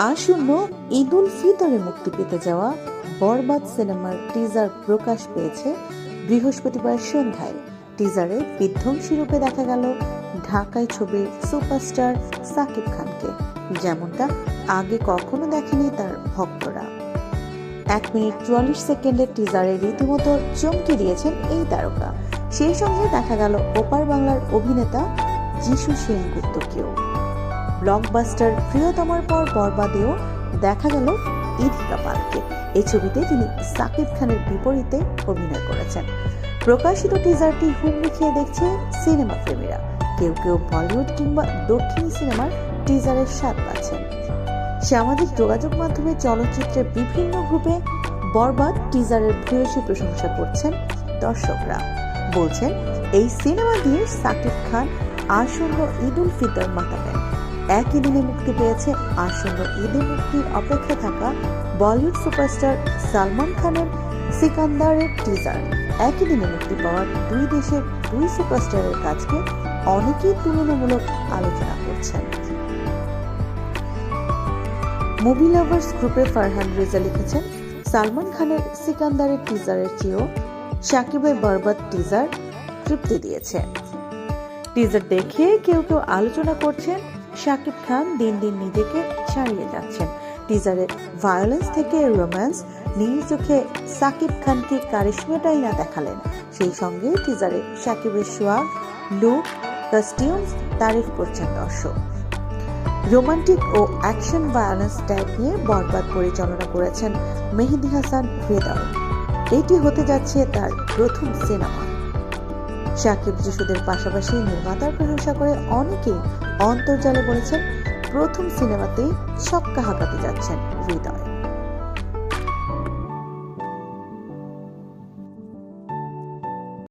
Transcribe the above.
আসন্ন ঈদ উল ফিতরে মুক্তি পেতে যাওয়া বরবাদ সিনেমার টিজার প্রকাশ পেয়েছে বৃহস্পতিবার সন্ধ্যায়। টিজারে বিধ্বংসী রূপে দেখা গেল ঢাকায় ছবির সুপারস্টার সাকিব খানকে, যেমনটা আগে কখনো দেখেনি তার ভক্তরা। 1 মিনিট 44 সেকেন্ডের টিজারে রীতিমতো চমকে দিয়েছেন এই তারকা। সেই সঙ্গে দেখা গেল ওপার বাংলার অভিনেতা যিশু সেনগুপ্তকেও। ব্লকবাস্টার প্রিয়তমার পর বরবাদেও দেখা গেল ইধিকা পালকে। এই ছবিতে তিনি সাকিব খানের বিপরীতে অভিনয় করেছেন। প্রকাশিত টিজারটি হুমড়ি খেয়ে দেখছে সিনেমা প্রেমীরা। কেউ কেউ বলিউড কিংবা দক্ষিণী সিনেমার টিজারের স্বাদ পাচ্ছেন। সামাজিক যোগাযোগ মাধ্যমে চলচ্চিত্রের বিভিন্ন গ্রুপে বরবাদ টিজারের ভূয়সী প্রশংসা করছেন দর্শকরা। বলছেন, এই সিনেমা দিয়ে সাকিব খান আসন্ন ঈদ উল ফিতর মাতাবেন। একই দিনে মুক্তি পেয়েছে আসন্ন ঈদে মুক্তির অপেক্ষা থাকা বলিউড সুপারস্টার সালমান খানের সিকান্দারের টিজার। একই দিনে মুক্তি পাওয়ার দুই দেশের দুই সুপারস্টারের কাজকে অনেকেই তুলনামূলক আলোচনা করছেন। মুভি লাভার্স গ্রুপে ফারহান রেজা লিখেছেন, সালমান খানের সিকান্দারের টিজারের চেয়েও শাকিবের বরবাদ টিজার তৃপ্তি দিয়েছে। টিজার দেখে কেউ কেউ আলোচনা করছেন, শাকিব খান দিন দিন নিজেকে ছাড়িয়ে যাচ্ছেন। টিজারে ভায়োলেন্স থেকে রোম্যান্স, নীল চোখে সাকিব খানকে কারিশমাটাই না দেখালেন। সেই সঙ্গে টিজারে শাকিবের সোয়াগ, লুক, কস্টিউমস তারিফ করছেন দর্শক। রোমান্টিক ও অ্যাকশন ভায়োলেন্স টাইপ নিয়ে বরবাদ পরিচালনা করেছেন মেহেদী হাসান হৃদয়। এটি হতে যাচ্ছে তার প্রথম সিনেমা। শাকিব যিশুদের পাশাপাশি নির্মাতার প্রশংসা করে অনেকেই অন্তর্জালে বলেছেন, প্রথম সিনেমাতেই ছক্কা হাঁকাতে যাচ্ছেন হৃদয়।